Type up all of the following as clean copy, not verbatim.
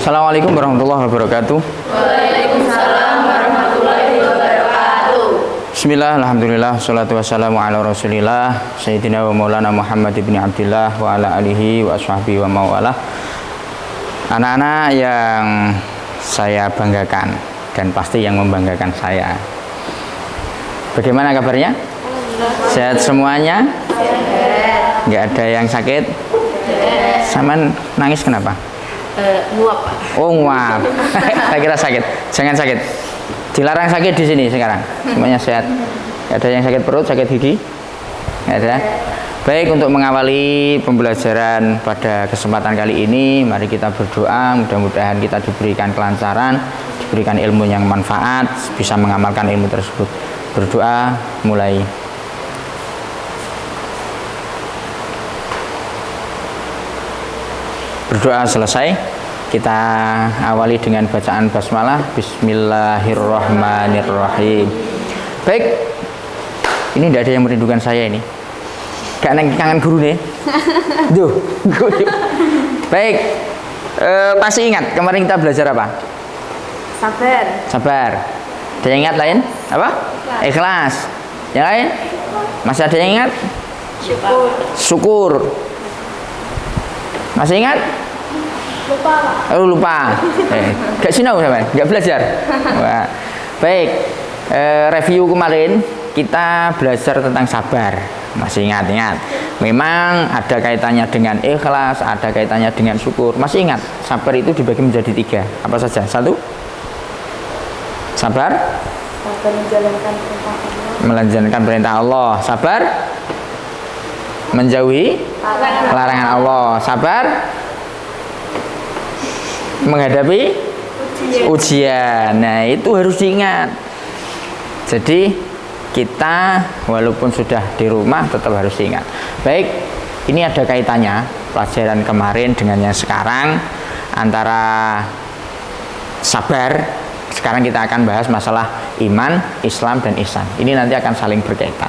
Assalamualaikum warahmatullahi wabarakatuh. Waalaikumsalam warahmatullahi wabarakatuh. Bismillah, alhamdulillah, salatu wassalamu ala rasulillah Sayyidina wa maulana Muhammad ibn Abdillah wa ala alihi wa sahbihi wa mawalah. Anak-anak yang saya banggakan dan pasti yang membanggakan saya, bagaimana kabarnya? Sehat semuanya? Nggak ada yang sakit? Saman nangis kenapa? Nguap, Pak. Oh, nguap. Saya kira sakit. Jangan sakit. Dilarang sakit di sini sekarang. Semuanya sehat. Nggak ada yang sakit perut, sakit gigi? Nggak ada. Baik, untuk mengawali pembelajaran pada kesempatan kali ini, mari kita berdoa. Mudah-mudahan kita diberikan kelancaran, diberikan ilmu yang manfaat, bisa mengamalkan ilmu tersebut. Berdoa mulai. Berdoa selesai, kita awali dengan bacaan basmalah. Bismillahirrahmanirrahim. Baik, ini tidak ada yang merindukan saya ini. Gak kangen guru nih. Duh, guru. Baik, pasti ingat kemarin kita belajar apa? Sabar. Sabar. Ada yang ingat lain? Apa? Ikhlas. Yang lain? Masih ada yang ingat? Syukur. Syukur. Masih ingat? Lupa, Pak. Oh, lupa. Gak sinau sama? Gak belajar? Wah. Baik, review kemarin kita belajar tentang sabar. Masih ingat? Memang ada kaitannya dengan ikhlas, ada kaitannya dengan syukur. Masih ingat? Sabar itu dibagi menjadi 3. Apa saja? 1, sabar Menjalankan perintah Allah. menjalankan perintah Allah. Sabar menjauhi larangan Allah. Sabar menghadapi ujian. Nah, itu harus diingat. Jadi kita walaupun sudah di rumah tetap harus diingat. Baik, ini ada kaitannya pelajaran kemarin dengan yang sekarang, antara sabar. Sekarang kita akan bahas masalah iman, Islam, dan ihsan. Ini nanti akan saling berkaitan.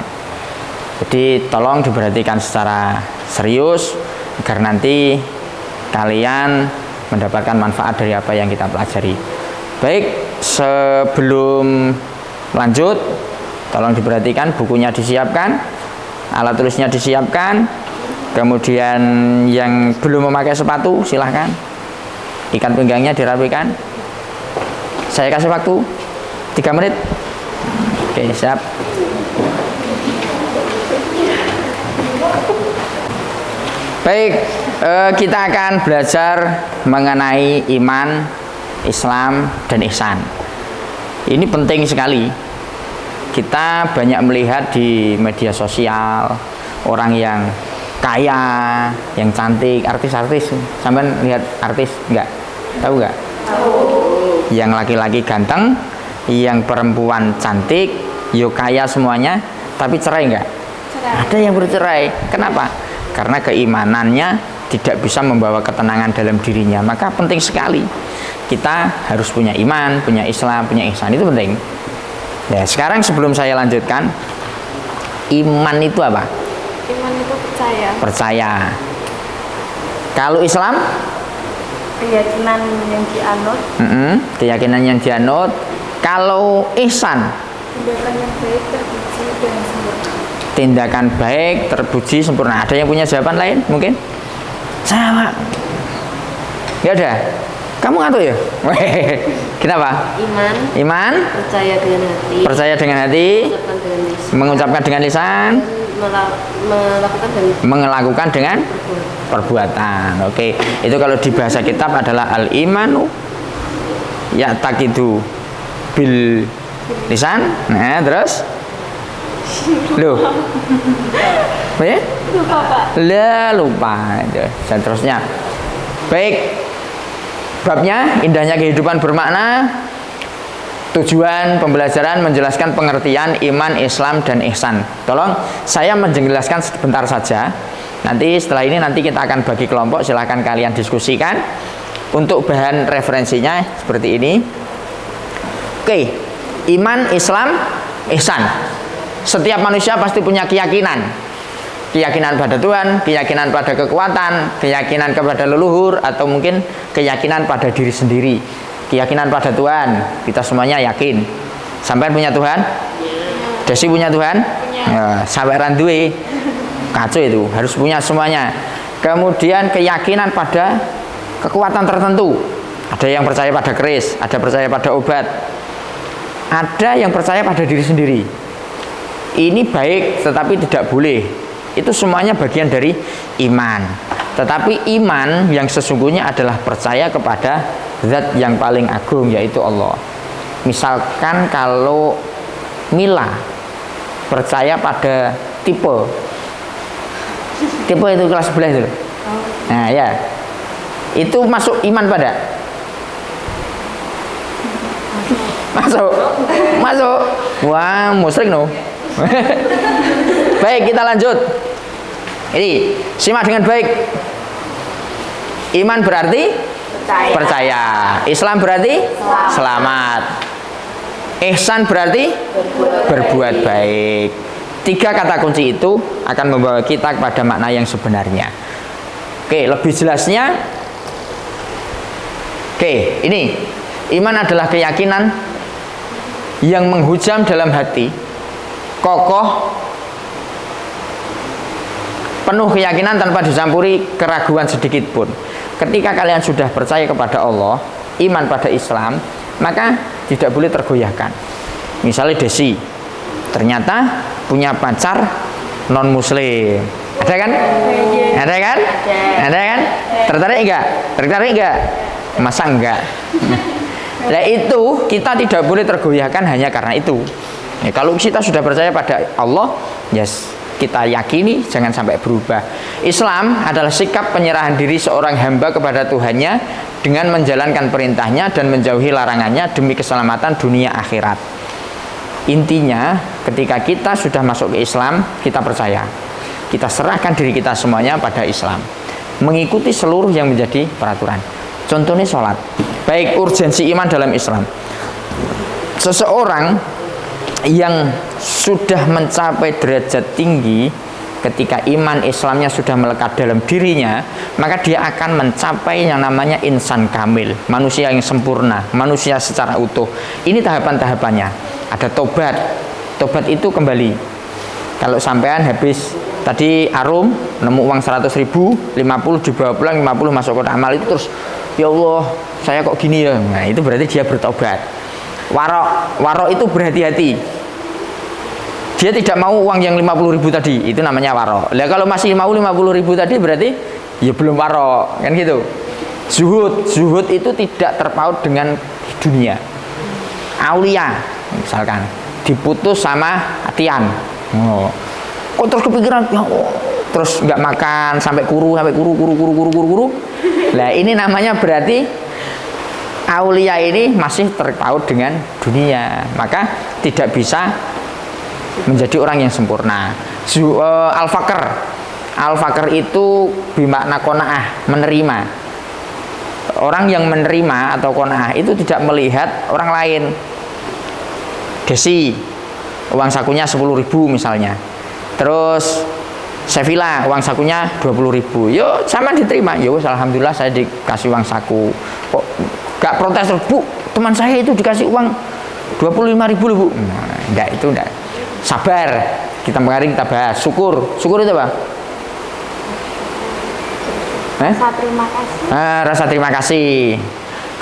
Jadi tolong diperhatikan secara serius agar nanti kalian mendapatkan manfaat dari apa yang kita pelajari. Baik, sebelum lanjut, tolong diperhatikan, bukunya disiapkan, alat tulisnya disiapkan, kemudian yang belum memakai sepatu silahkan, ikat pinggangnya dirapikan. Saya kasih waktu 3 menit. Oke, siap. Baik, kita akan belajar mengenai iman, Islam, dan ihsan. Ini penting sekali. Kita banyak melihat di media sosial orang yang kaya, yang cantik, artis-artis. Sampai lihat artis enggak? Tahu enggak? Tahu. Yang laki-laki ganteng, yang perempuan cantik, yo kaya semuanya, tapi cerai enggak? Cerai. Ada yang bercerai. Kenapa? Karena keimanannya tidak bisa membawa ketenangan dalam dirinya. Maka penting sekali kita harus punya iman, punya Islam, punya ihsan. Itu penting. Ya, sekarang sebelum saya lanjutkan, iman itu apa? Iman itu percaya. Percaya. Kalau Islam? Keyakinan yang dianut. Keyakinan yang dianut. Kalau ihsan? Tindakan yang baik, terpuji dan sempurna. Tindakan baik, terpuji, sempurna. Ada yang punya jawaban lain mungkin? Sama. Nggak ada? Kamu ngantuk ya? Kenapa? Iman. Percaya dengan hati. Percaya dengan hati. Mengucapkan dengan lisan. Melakukan dengan perbuatan. Oke. Itu kalau di bahasa kitab adalah al-imanu ya'taqidu bil lisan. Nah, terus loh. Apa ya? Lupa, Pak. Lupa. Dan terusnya. Baik. Babnya indahnya kehidupan bermakna. Tujuan pembelajaran menjelaskan pengertian iman, Islam, dan ihsan. Tolong saya menjelaskan sebentar saja. Nanti setelah ini nanti kita akan bagi kelompok. Silahkan kalian diskusikan. Untuk bahan referensinya seperti ini. Oke, iman, Islam, ihsan. Setiap manusia pasti punya keyakinan. keyakinan pada Tuhan, keyakinan pada kekuatan, keyakinan kepada leluhur, atau mungkin keyakinan pada diri sendiri. Keyakinan pada Tuhan, kita semuanya yakin. Sampai punya Tuhan? Desi punya Tuhan? Ya, sampai randuwe. Kacau itu, harus punya semuanya. Kemudian keyakinan pada kekuatan tertentu. Ada yang percaya pada keris, ada percaya pada obat, ada yang percaya pada diri sendiri. Ini baik, tetapi tidak boleh. Itu semuanya bagian dari iman. Tetapi iman yang sesungguhnya adalah percaya kepada zat yang paling agung, yaitu Allah. Misalkan kalau Mila percaya pada tipe itu kelas 11 itu. Nah ya, itu masuk iman pada? Masuk. Wah, musyrik no. Baik, kita lanjut. Ini simak dengan baik. Iman berarti percaya. Islam berarti selamat. Ihsan berarti berbuat baik. 3 kata kunci itu akan membawa kita kepada makna yang sebenarnya. Oke, lebih jelasnya. Oke, ini iman adalah keyakinan yang menghujam dalam hati, kokoh, penuh keyakinan tanpa dicampuri keraguan sedikit pun. Ketika kalian sudah percaya kepada Allah, iman pada Islam, maka tidak boleh tergoyahkan. Misalnya Desi ternyata punya pacar non muslim, ada kan? Ada kan? Tertarik enggak? Masa enggak? Nah itu kita tidak boleh tergoyahkan hanya karena itu. Ya, kalau kita sudah percaya pada Allah, yes, kita yakini, jangan sampai berubah. Islam adalah sikap penyerahan diri seorang hamba kepada Tuhannya dengan menjalankan perintahnya dan menjauhi larangannya demi keselamatan dunia akhirat. Intinya, ketika kita sudah masuk ke Islam, kita percaya, kita serahkan diri kita semuanya pada Islam, mengikuti seluruh yang menjadi peraturan. Contohnya sholat. Baik, urgensi iman dalam Islam. Seseorang yang sudah mencapai derajat tinggi, ketika iman Islamnya sudah melekat dalam dirinya, maka dia akan mencapai yang namanya insan kamil, manusia yang sempurna, manusia secara utuh. Ini tahapan-tahapannya. Ada tobat. Tobat itu kembali. Kalau sampean habis tadi arum, nemu uang 100.000, 50 dibawa pulang, 50 masuk kotak amal, itu terus, ya Allah, saya kok gini ya. Nah, itu berarti dia bertobat. Warok itu berhati-hati. Dia tidak mau uang yang 50.000 tadi, itu namanya warok. Lah kalau masih mau 50.000 tadi berarti ya belum warok, kan gitu. Zuhud itu tidak terpaut dengan dunia. Aulia misalkan diputus sama Atian. Oh. Kok terus kepikiran, ya Allah, terus nggak makan sampai kuru. Lah ini namanya berarti aulia ini masih terpaut dengan dunia, maka tidak bisa menjadi orang yang sempurna. Al-Fakr itu bermakna qanaah, menerima. Orang yang menerima atau qanaah itu tidak melihat orang lain. Desi, uang sakunya 10.000 misalnya. Terus Sevilla, uang sakunya 20.000. Yo, sama diterima. Yo, alhamdulillah saya dikasih uang saku. Kok gak protes, Bu? Teman saya itu dikasih uang 25.000 Bu. Nah, enggak, itu enggak. Sabar. Kemarin kita bahas syukur. Syukur itu apa? Rasa terima kasih. Rasa terima kasih.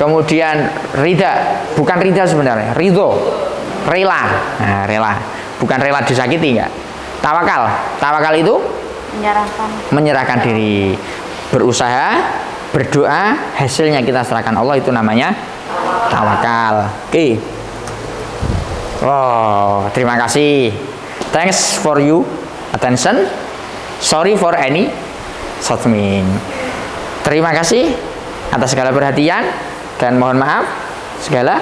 Kemudian ridha, bukan ridha sebenarnya, ridho, rela. Nah, rela, bukan rela disakiti enggak. Tawakal itu menyerahkan diri, berusaha, berdoa, hasilnya kita serahkan Allah, itu namanya tawakal. Oke. Oh, terima kasih. Thanks for you attention. Sorry for any shortcoming. Terima kasih atas segala perhatian dan mohon maaf segala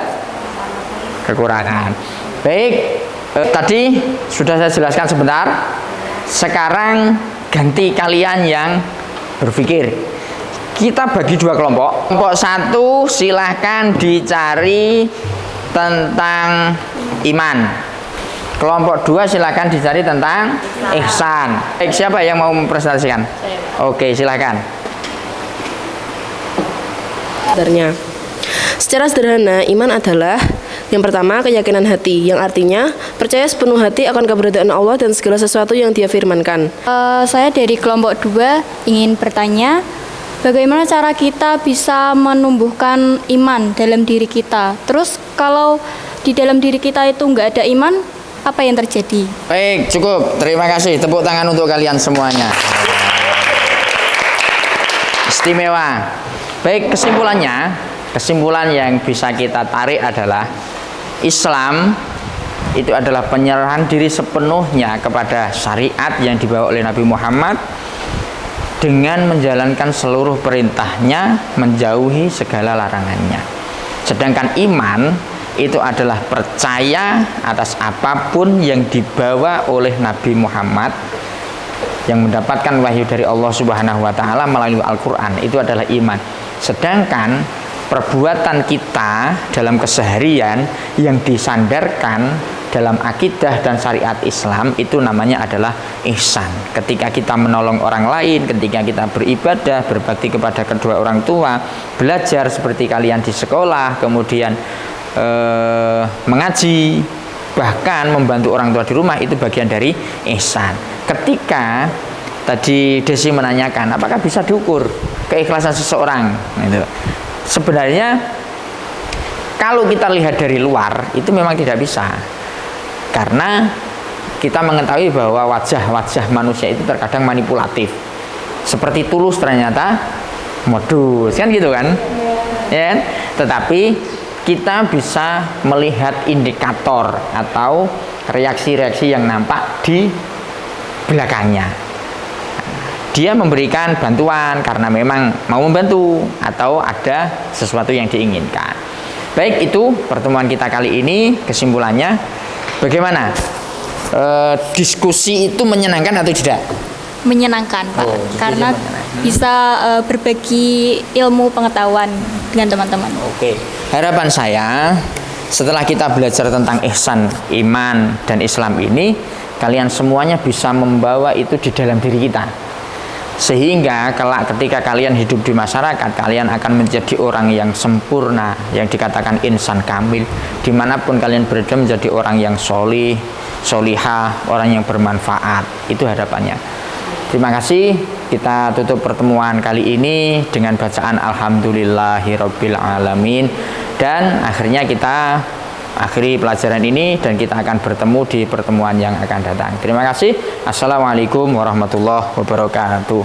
kekurangan. Baik, tadi sudah saya jelaskan sebentar. Sekarang ganti kalian yang berpikir. Kita bagi dua kelompok. Kelompok satu silahkan dicari tentang iman. Kelompok 2 silakan dicari tentang ihsan. Baik, siapa yang mau mempresentasikan? Oke, silakan. Secara sederhana, iman adalah yang pertama keyakinan hati, yang artinya percaya sepenuh hati akan keberadaan Allah dan segala sesuatu yang Dia firmankan. Saya dari kelompok 2 ingin bertanya, bagaimana cara kita bisa menumbuhkan iman dalam diri kita? Terus kalau di dalam diri kita itu nggak ada iman, apa yang terjadi? Baik, cukup. Terima kasih. Tepuk tangan untuk kalian semuanya. Istimewa. Baik, kesimpulan yang bisa kita tarik adalah Islam itu adalah penyerahan diri sepenuhnya kepada syariat yang dibawa oleh Nabi Muhammad dengan menjalankan seluruh perintahnya, menjauhi segala larangannya. Sedangkan iman itu adalah percaya atas apapun yang dibawa oleh Nabi Muhammad yang mendapatkan wahyu dari Allah Subhanahu wa taala melalui Al-Qur'an. Itu adalah iman. Sedangkan perbuatan kita dalam keseharian yang disandarkan dalam akidah dan syariat Islam itu namanya adalah ihsan. Ketika kita menolong orang lain, ketika kita beribadah, berbakti kepada kedua orang tua, belajar seperti kalian di sekolah, kemudian mengaji, bahkan membantu orang tua di rumah, itu bagian dari ihsan. Ketika tadi Desi menanyakan apakah bisa diukur keikhlasan seseorang, gitu. Sebenarnya kalau kita lihat dari luar itu memang tidak bisa, karena kita mengetahui bahwa wajah-wajah manusia itu terkadang manipulatif. Seperti Tulus ternyata modus, kan gitu kan? Ya kan? Tetapi kita bisa melihat indikator atau reaksi-reaksi yang nampak di belakangnya. Dia memberikan bantuan karena memang mau membantu atau ada sesuatu yang diinginkan. Baik, itu pertemuan kita kali ini. Kesimpulannya, bagaimana? Diskusi itu menyenangkan atau tidak? Menyenangkan, Pak, karena bisa berbagi ilmu pengetahuan dengan teman-teman. Oke, harapan saya setelah kita belajar tentang ihsan, iman, dan Islam ini, kalian semuanya bisa membawa itu di dalam diri kita, sehingga kelak ketika kalian hidup di masyarakat, kalian akan menjadi orang yang sempurna, yang dikatakan insan kamil. Dimanapun kalian berada, menjadi orang yang solih, solihah, orang yang bermanfaat. Itu harapannya. Terima kasih. Kita tutup pertemuan kali ini dengan bacaan Alhamdulillahirabbil alamin, dan akhirnya kita akhiri pelajaran ini dan kita akan bertemu di pertemuan yang akan datang. Terima kasih. Assalamualaikum warahmatullahi wabarakatuh.